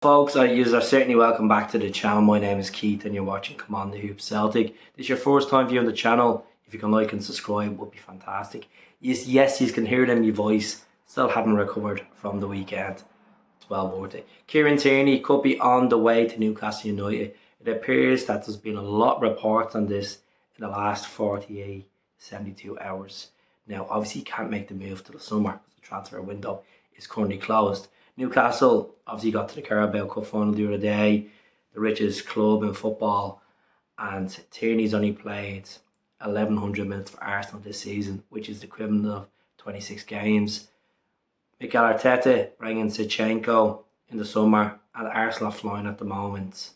Folks, you are certainly welcome back to the channel. My name is Keith and you're watching Come On The Hoop Celtic. If this is your first time viewing the channel, if you can like and subscribe, would be fantastic. Yes, you can hear it in my voice. Still haven't recovered from the weekend. It's well worth it. Kieran Tierney could be on the way to Newcastle United. It appears that there's been a lot of reports on this in the last 48, 72 hours. Now, obviously, you can't make the move to the summer because the transfer window is currently closed. Newcastle obviously got to the Carabao Cup final the other day, the richest club in football, and Tierney's only played 1,100 minutes for Arsenal this season, which is the equivalent of 26 games. Mikel Arteta bringing Zinchenko in the summer, and Arsenal are flying at the moment.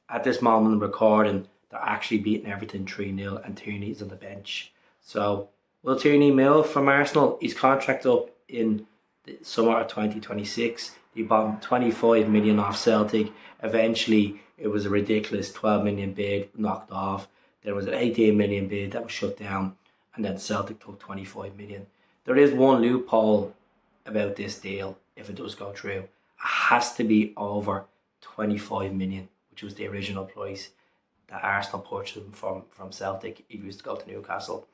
At this moment of recording, they're actually beating Everton 3-0 and Tierney's on the bench. So, will Tierney move from Arsenal? His contract up in the summer of 2026. He bought 25 million off Celtic. Eventually, it was a ridiculous 12 million bid knocked off. There was an 18 million bid that was shut down, and then Celtic took 25 million. There is one loophole about this deal. If it does go through, it has to be over 25 million, which was the original price that Arsenal purchased him from Celtic if he was to go to Newcastle.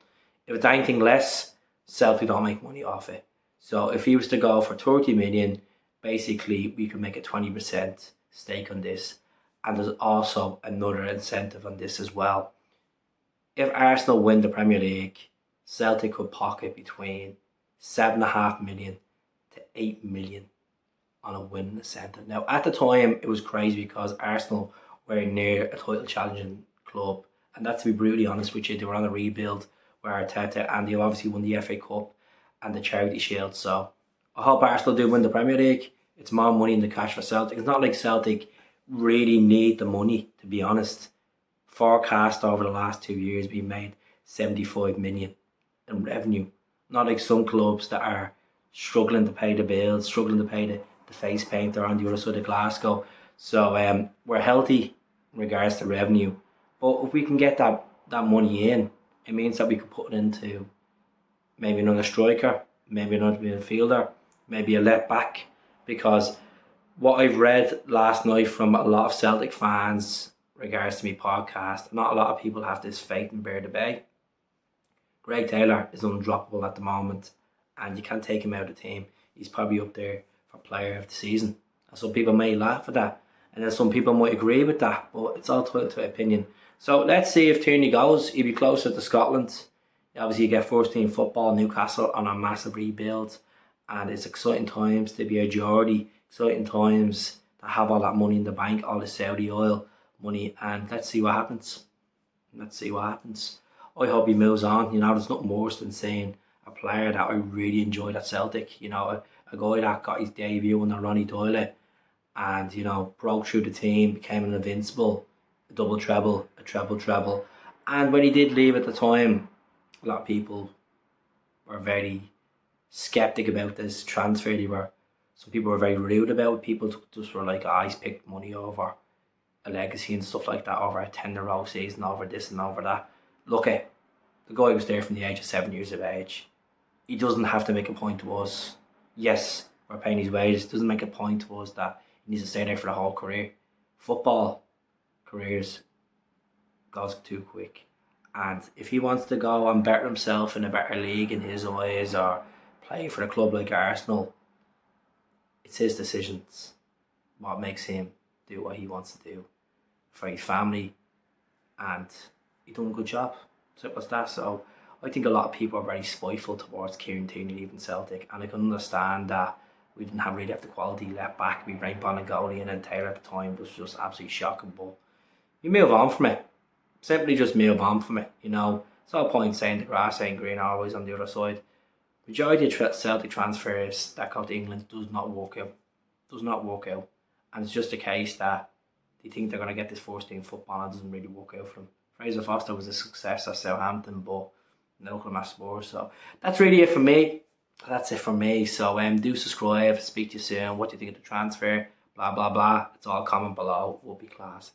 If it's anything less, Celtic don't make money off it. So if he was to go for 30 million, basically we could make a 20% stake on this. And there's also another incentive on this as well. If Arsenal win the Premier League, Celtic could pocket between 7.5 million to 8 million on a winning incentive. Now, at the time, it was crazy because Arsenal were near a title challenging club. And that's, to be brutally honest with you, they were on a rebuild where Arteta, and they obviously won the FA Cup and the Charity Shield. So I hope Arsenal do win the Premier League. It's more money in the cash for Celtic. It's not like Celtic really need the money, to be honest. Forecast over the last 2 years, we made 75 million in revenue. Not like some clubs that are struggling to pay the bills, struggling to pay the face painter on the other side of Glasgow. So we're healthy in regards to revenue. But if we can get that money in, it means that we can put it into maybe another striker, maybe another midfielder, maybe a left back. Because what I've read last night from a lot of Celtic fans regards to my podcast, not a lot of people have this faith in Bear Bay. Greg Taylor is undroppable at the moment, and you can't take him out of the team. He's probably up there for player of the season. And some people may laugh at that, and then some people might agree with that, but it's all to opinion. So let's see if Tierney goes. He'll be closer to Scotland. Obviously, you get first team football, Newcastle on a massive rebuild, and it's exciting times to be a Geordie, exciting times to have all that money in the bank, all the Saudi oil money, and let's see what happens. I hope he moves on. There's nothing worse than seeing a player that I really enjoyed at Celtic. A guy that got his debut under Ronnie Doyle and, broke through the team, became an invincible, a double treble, a treble treble. And when he did leave at the time, a lot of people were very skeptic about this transfer. Some people were very rude about it. People just were like, he's picked money over a legacy and stuff like that, over a 10-year-old season, over this and over that. Look, the guy was there from the age of 7 years of age. He doesn't have to make a point to us. Yes, we're paying his wages. It doesn't make a point to us that he needs to stay there for the whole career. Football careers goes too quick. And if he wants to go and better himself in a better league in his eyes, or play for a club like Arsenal, it's his decisions. What makes him do what he wants to do for his family, and he done a good job. Simple as that. So I think a lot of people are very spiteful towards Kieran Tierney leaving Celtic, and I can understand that we didn't really have the quality left back. We bring Bonagoli in, and Taylor at the time was just absolutely shocking. But you move on from it. Simply just move on from it. It's no point saying the grass ain't green always on the other side. Majority of Celtic transfers that go to England does not work out. And it's just a case that they think they're going to get this first team football and it doesn't really work out for them. Fraser Foster was a success at Southampton, but no come at Spurs. So that's really it for me. So do subscribe. Speak to you soon. What do you think of the transfer? Blah, blah, blah. It's all comment below. Will be class.